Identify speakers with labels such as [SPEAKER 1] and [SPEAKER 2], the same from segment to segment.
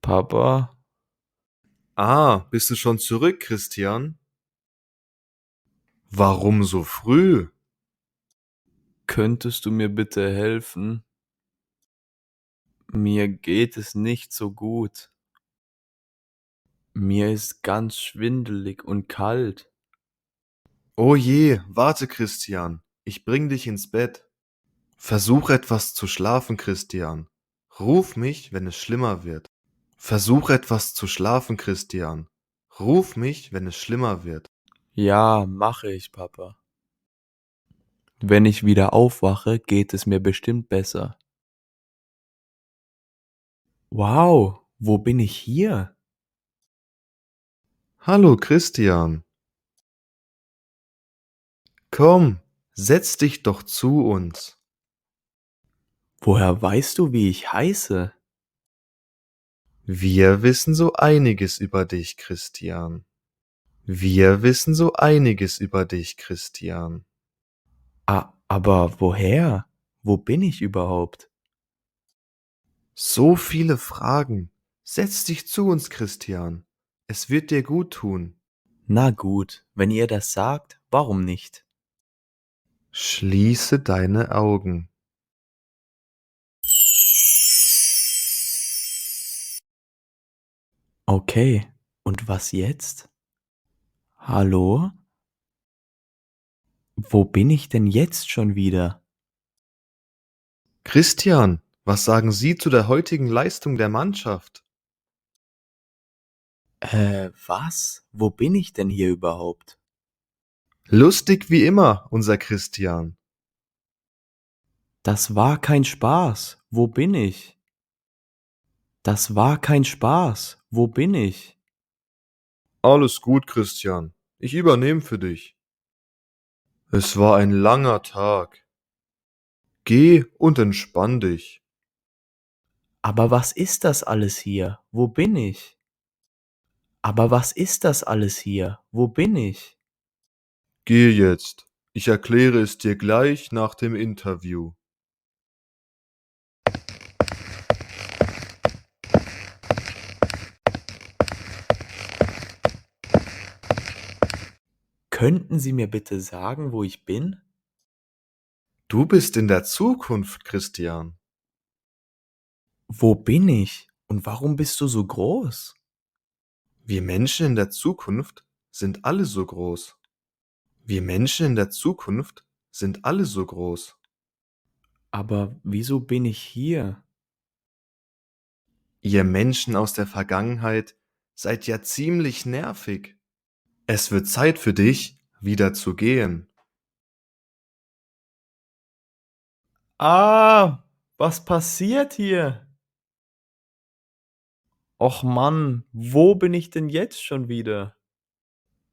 [SPEAKER 1] Papa,
[SPEAKER 2] Bist du schon zurück, Christian? Warum so früh?
[SPEAKER 1] könntest du mir bitte helfen? Mir geht es nicht so gut. Mir ist ganz schwindelig und kalt.
[SPEAKER 2] Oh je, warte, Christian. Ich bring dich ins Bett. Versuch etwas zu schlafen, Christian. Ruf mich, wenn es schlimmer wird. Versuch etwas zu schlafen, Christian. Ruf mich, wenn es schlimmer wird.
[SPEAKER 1] Ja, mache ich, Papa. Wenn ich wieder aufwache, geht es mir bestimmt besser. Wow, wo bin ich hier?
[SPEAKER 2] Hallo, Christian. Komm, setz dich doch zu uns.
[SPEAKER 1] Woher weißt du, wie ich heiße?
[SPEAKER 2] Wir wissen so einiges über dich, Christian. Wir wissen so einiges über dich, Christian.
[SPEAKER 1] Aber woher? Wo bin ich überhaupt?
[SPEAKER 2] So viele Fragen. Setz dich zu uns, Christian. Es wird dir gut tun.
[SPEAKER 1] Na gut, wenn ihr das sagt, warum nicht?
[SPEAKER 2] Schließe deine Augen.
[SPEAKER 1] Okay, und was jetzt? Hallo? Wo bin ich denn jetzt schon wieder?
[SPEAKER 2] Christian, was sagen Sie zu der heutigen Leistung der Mannschaft?
[SPEAKER 1] Was? Wo bin ich denn hier überhaupt?
[SPEAKER 2] Lustig wie immer, unser Christian.
[SPEAKER 1] Das war kein Spaß. Wo bin ich? Das war kein Spaß. Wo bin ich?
[SPEAKER 2] Alles gut, Christian. Ich übernehme für dich. Es war ein langer Tag. Geh und entspann dich.
[SPEAKER 1] Aber was ist das alles hier? Wo bin ich? Aber was ist das alles hier? Wo bin ich?
[SPEAKER 2] Geh jetzt. Ich erkläre es dir gleich nach dem Interview.
[SPEAKER 1] Könnten Sie mir bitte sagen, wo ich bin?
[SPEAKER 2] Du bist in der Zukunft, Christian.
[SPEAKER 1] Wo bin ich? Und warum bist du so groß?
[SPEAKER 2] Wir Menschen in der Zukunft sind alle so groß. Wir Menschen in der Zukunft sind alle so groß.
[SPEAKER 1] Aber wieso bin ich hier?
[SPEAKER 2] Ihr Menschen aus der Vergangenheit seid ja ziemlich nervig. Es wird Zeit für dich, wieder zu gehen.
[SPEAKER 1] Was passiert hier? Och Mann, wo bin ich denn jetzt schon wieder?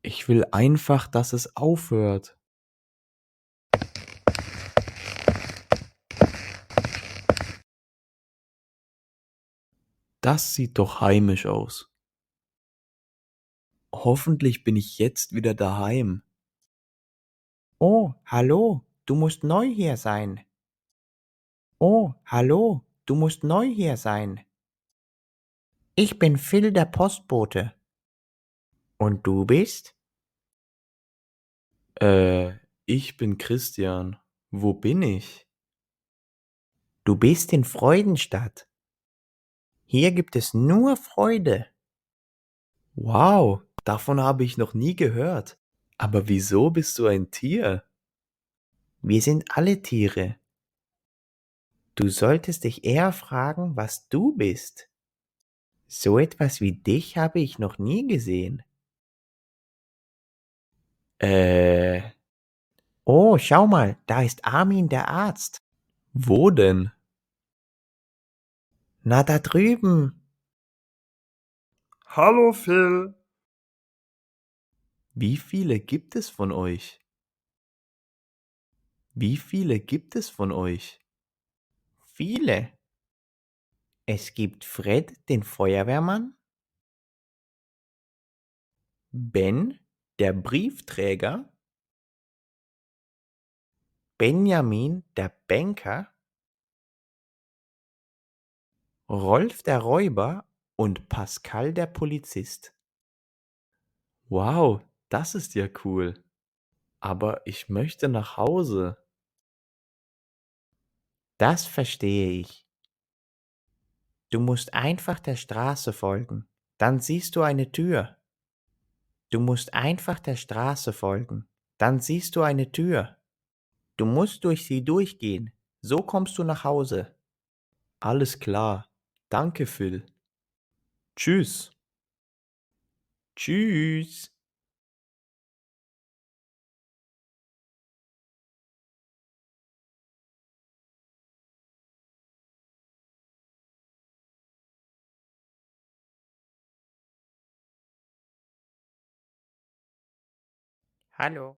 [SPEAKER 1] Ich will einfach, dass es aufhört. Das sieht doch heimisch aus. Hoffentlich bin ich jetzt wieder daheim. Oh, hallo, du musst neu hier sein. Oh, hallo, du musst neu hier sein. Ich bin Phil, der Postbote. Und du bist? Äh, ich bin Christian. Wo bin ich? Du bist in Freudenstadt. Hier gibt es nur Freude. Wow, davon habe ich noch nie gehört. Aber wieso bist du ein Tier? Wir sind alle Tiere. Du solltest dich eher fragen, was du bist. So etwas wie dich habe ich noch nie gesehen. Äh, Oh, schau mal, da ist Armin der Arzt. Wo denn? Na, da drüben.
[SPEAKER 2] Hallo Phil.
[SPEAKER 1] Wie viele gibt es von euch? Wie viele gibt es von euch? Viele. Es gibt Fred, den Feuerwehrmann, Ben, der Briefträger, Benjamin, der Banker, Rolf, der Räuber und Pascal der Polizist. Wow, das ist ja cool. Aber ich möchte nach Hause. Das verstehe ich. Du musst einfach der Straße folgen. Dann siehst du eine Tür. Du musst einfach der Straße folgen. Dann siehst du eine Tür. Du musst durch sie durchgehen. So kommst du nach Hause. Alles klar. Danke, Phil. Tschüss. Tschüss. Hallo.